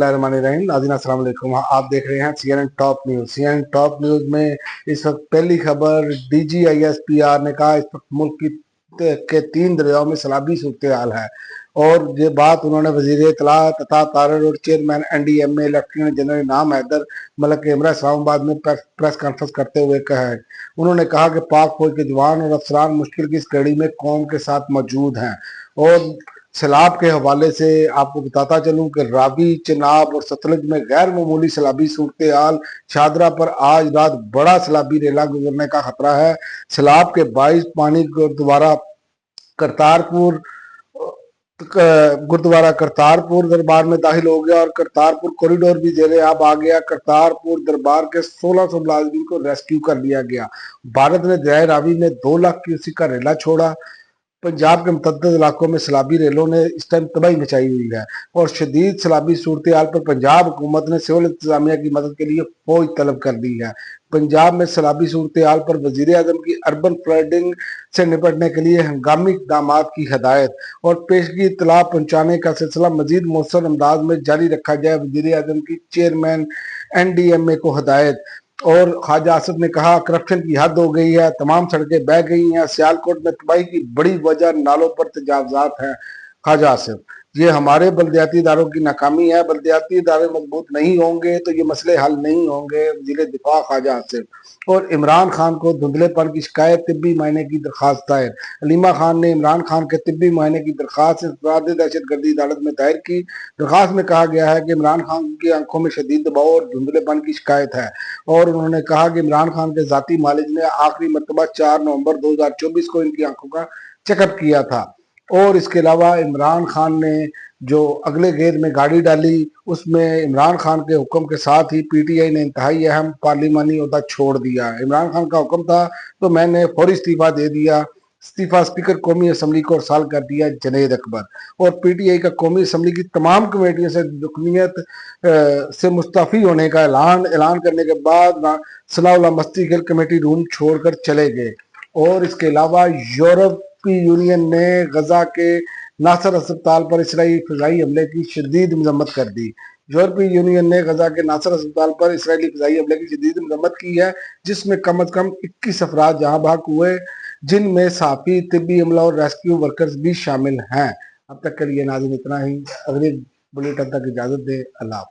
रहीम नाज़रीन अस्सलाम वालेकुम। आप देख रहे हैं CNN top news. CNN top news में इस वक्त पहली खबर DGISPR ने कहा इस वक्त मुल्क के 3 दरियाओं में सैलाबी सूरत हाल है। और ये बात उन्होंने वज़ीर इत्तलात तथा तारा road chairman NDMA lieutenant general Inam Haider Malik इमरा Islamabad में प्रेस कॉन्फ्रेंस करते हुए कहा है। उन्होंने कहा कि पाक फौज के जवान और अफसरान मुश्किल की इस घड़ी में कौम के साथ मौजूद हैं। और सैलाब के हवाले से आपको बताता चलूं कि रावी, चिनाब और सतलज में गैर मामूली सैलाबी सूरत हाल। शाहदरा पर आज रात बड़ा सैलाबी रेला गुजरने का खतरा है। सैलाब के 22 पानी गुरुद्वारा करतारपुर दरबार में दाखिल हो गया और करतारपुर कॉरिडोर भी जेरे आब आ गया। करतारपुर दरबार के 1600 मुलाजिमीन को रेस्क्यू कर लिया गया। भारत ने दरिया रावी में 2 लाख क्यूसेक का रेला छोड़ा। पंजाब के मुतअद्दिद इलाकों में सैलाबी रेलों ने इस टाइम तबाही मचाई हुई है और शदीद सैलाबी सूरत हाल पर पंजाब हुकूमत ने सिविल इंतजामिया की मदद के लिए फौज तलब कर दी है। पंजाब में सैलाबी सूरत हाल पर वजीर आजम की अर्बन फ्लडिंग से निपटने के लिए हंगामी इक़दाम की हदायत और पेशगी इत्तला पहुँचाने का सिलसिला मजीद मौसर अंदाज में जारी रखा जाए। वजीर आजम की चेयरमैन NDMA को हदायत। और ख्वाजा आसिफ ने कहा करप्शन की हद हो गई है, तमाम सड़कें बह गई हैं। सियालकोट में तबाही की बड़ी वजह नालों पर तजावजात हैं। ख्वाजा आसिफ, ये हमारे बल्दियाती इदारों की नाकामी है। बल्दियाती इदारे मजबूत नहीं होंगे तो ये मसले हल नहीं होंगे। वज़ीर दिफा ख्वाजा आसिफ। और इमरान खान को धुंधलेपन की शिकायत, तिब्बी मुआयने की दरख्वास्त दायर। अलीमा खान ने इमरान खान के तिब्बी मुआयने की दरख्वास्त इंफरादी दहशतगर्दी अदालत में दायर की। दरख्वास्त में कहा गया है कि इमरान खान की आंखों में शदीद दबाव और धुंधलेपन की शिकायत है। और उन्होंने कहा कि इमरान खान के जाती मालिक ने आखिरी मरतबा 4 नवंबर 2024 को इनकी आंखों का चेकअप किया था। और इसके अलावा इमरान खान ने जो अगले गेर में गाड़ी डाली उसमें इमरान खान के हुक्म के साथ ही PTI ने इंतहाई अहम पार्लिमानी ओहदा छोड़ दिया। इमरान खान का हुक्म था तो मैंने फौरी इस्तीफा दे दिया। इस्तीफा स्पीकर कौमी असम्बली को अरसाल कर दिया जुनैद अकबर। और PTI का कौमी असम्बली की तमाम कमेटियों से रुकनीत से मुस्तफ़ी होने का ऐलान करने के बाद सलाउल्लाह मस्ती खेल कमेटी रूम छोड़कर चले गए। और इसके अलावा यूरोपीय यूनियन ने गजा के नासर अस्पताल पर इसराइली फ़िज़ाई हमले की शदीद मजम्मत कर दी। यूरोपीय यूनियन ने गजा के नासर अस्पताल पर इसराइली फ़िज़ाई हमले की शदीद मजम्मत की है, जिसमें कम अज़ कम 21 अफराद जहाँ भाग हुए, जिनमें सहाफ़ी, तिब्बी अमला और रेस्क्यू वर्कर्स भी शामिल हैं। अब तक के लिए नाज़रीन इतना ही। अगले बुलेटिन तक इजाज़त दें। अल्लाह।